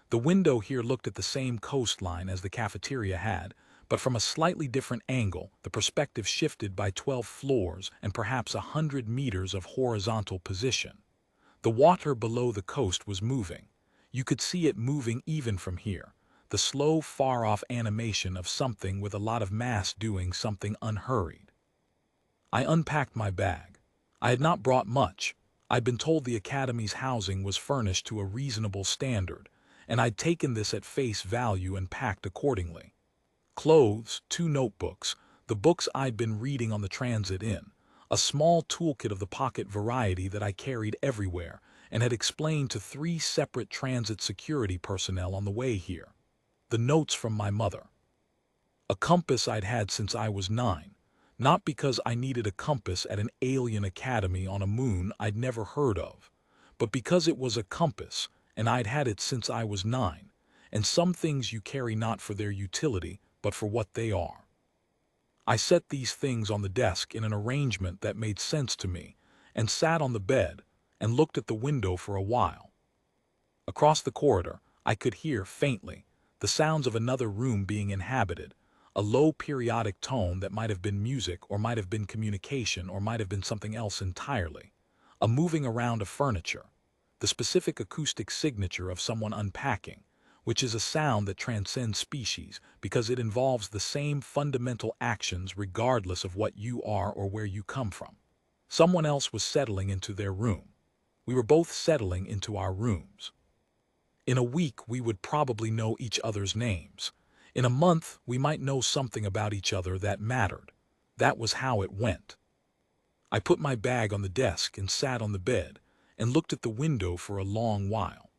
The window here looked at the same coastline as the cafeteria had, but from a slightly different angle, the perspective shifted by 12 floors and perhaps 100 meters of horizontal position. The water below the coast was moving. You could see it moving even from here, the slow, far-off animation of something with a lot of mass doing something unhurried. I unpacked my bag. I had not brought much. I'd been told the academy's housing was furnished to a reasonable standard, and I'd taken this at face value and packed accordingly. Clothes, 2 notebooks, the books I'd been reading on the transit in, a small toolkit of the pocket variety that I carried everywhere and had explained to 3 separate transit security personnel on the way here. The notes from my mother. A compass I'd had since I was 9, not because I needed a compass at an alien academy on a moon I'd never heard of, but because it was a compass and I'd had it since I was 9, and some things you carry not for their utility, but for what they are. I set these things on the desk in an arrangement that made sense to me, and sat on the bed and looked at the window for a while. Across the corridor, I could hear, faintly, the sounds of another room being inhabited, a low periodic tone that might have been music or might have been communication or might have been something else entirely, a moving around of furniture, the specific acoustic signature of someone unpacking, which is a sound that transcends species because it involves the same fundamental actions regardless of what you are or where you come from. Someone else was settling into their room. We were both settling into our rooms. In a week, we would probably know each other's names. In a month, we might know something about each other that mattered. That was how it went. I put my bag on the desk and sat on the bed and looked at the window for a long while.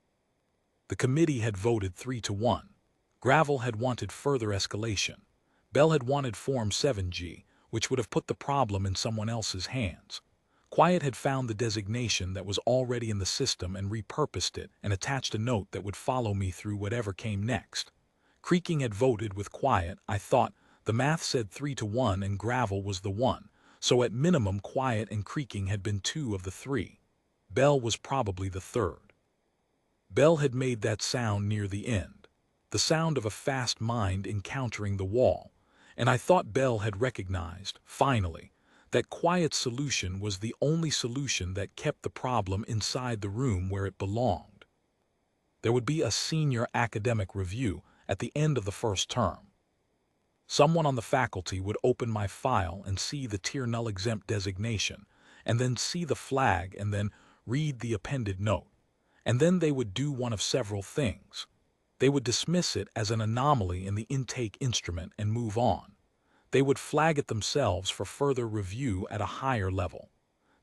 The committee had voted 3-1. Gravel had wanted further escalation. Bell had wanted Form 7G, which would have put the problem in someone else's hands. Quiet had found the designation that was already in the system and repurposed it and attached a note that would follow me through whatever came next. Creaking had voted with Quiet. I thought the math said 3-1 and Gravel was the 1, so at minimum Quiet and Creaking had been 2 of the 3. Bell was probably the 3rd. Bell had made that sound near the end, the sound of a fast mind encountering the wall, and I thought Bell had recognized, finally, that Quiet's solution was the only solution that kept the problem inside the room where it belonged. There would be a senior academic review at the end of the first term. Someone on the faculty would open my file and see the Tier Null Exempt designation, and then see the flag and then read the appended note. And then they would do one of several things. They would dismiss it as an anomaly in the intake instrument and move on. They would flag it themselves for further review at a higher level.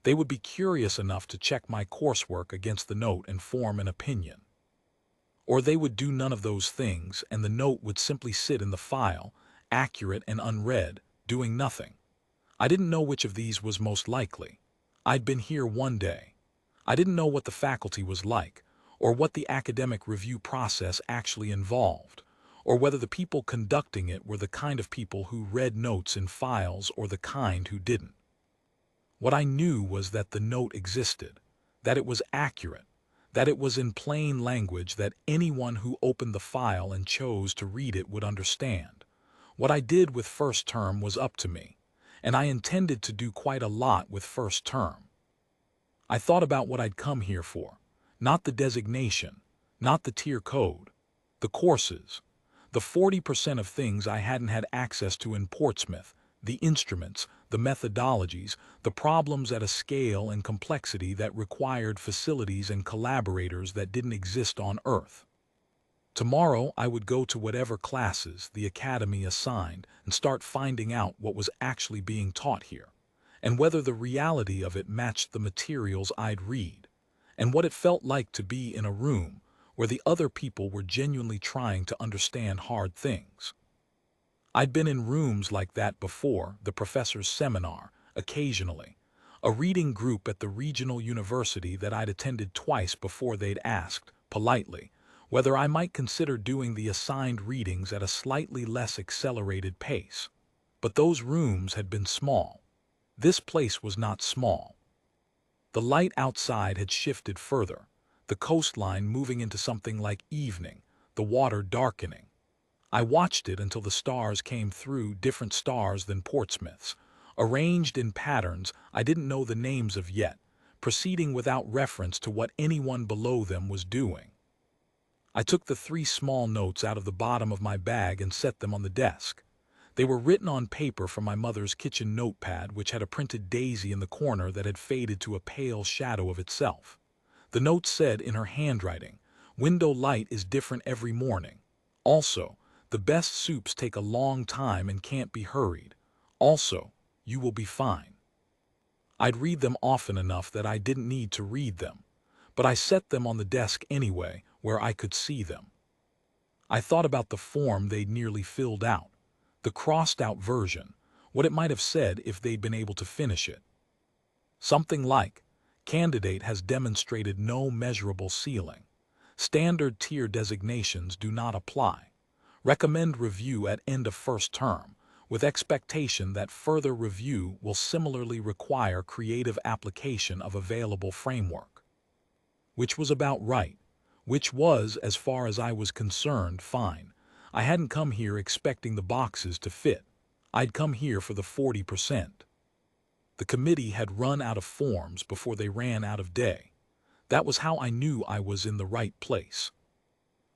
They would be curious enough to check my coursework against the note and form an opinion. Or they would do none of those things and the note would simply sit in the file, accurate and unread, doing nothing. I didn't know which of these was most likely. I'd been here one day. I didn't know what the faculty was like, or what the academic review process actually involved, or whether the people conducting it were the kind of people who read notes in files or the kind who didn't. What I knew was that the note existed, that it was accurate, that it was in plain language that anyone who opened the file and chose to read it would understand. What I did with first term was up to me, and I intended to do quite a lot with first term. I thought about what I'd come here for, not the designation, not the tier code, the courses, the 40% of things I hadn't had access to in Portsmouth, the instruments, the methodologies, the problems at a scale and complexity that required facilities and collaborators that didn't exist on Earth. Tomorrow I would go to whatever classes the academy assigned and start finding out what was actually being taught here, and whether the reality of it matched the materials I'd read, and what it felt like to be in a room where the other people were genuinely trying to understand hard things. I'd been in rooms like that before, the professor's seminar, occasionally, a reading group at the regional university that I'd attended twice before they'd asked, politely, whether I might consider doing the assigned readings at a slightly less accelerated pace. But those rooms had been small. This place was not small. The light outside had shifted further, the coastline moving into something like evening, the water darkening. I watched it until the stars came through, different stars than Portsmouth's, arranged in patterns I didn't know the names of yet, proceeding without reference to what anyone below them was doing. I took the 3 small notes out of the bottom of my bag and set them on the desk. They were written on paper from my mother's kitchen notepad, which had a printed daisy in the corner that had faded to a pale shadow of itself. The note said in her handwriting, "Window light is different every morning. Also, the best soups take a long time and can't be hurried. Also, you will be fine." I'd read them often enough that I didn't need to read them, but I set them on the desk anyway, where I could see them. I thought about the form they'd nearly filled out, the crossed-out version, what it might have said if they'd been able to finish it. Something like, "Candidate has demonstrated no measurable ceiling. Standard tier designations do not apply. Recommend review at end of first term, with expectation that further review will similarly require creative application of available framework." Which was about right. Which was, as far as I was concerned, fine. I hadn't come here expecting the boxes to fit. I'd come here for the 40%. The committee had run out of forms before they ran out of day. That was how I knew I was in the right place.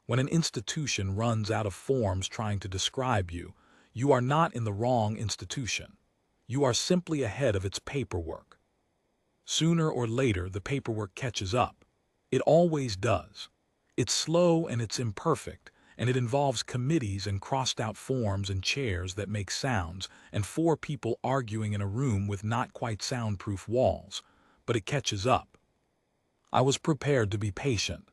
When an institution runs out of forms trying to describe you, you are not in the wrong institution. You are simply ahead of its paperwork. Sooner or later, the paperwork catches up. It always does. It's slow and it's imperfect, and it involves committees and crossed-out forms and chairs that make sounds and 4 people arguing in a room with not quite soundproof walls, but it catches up. I was prepared to be patient.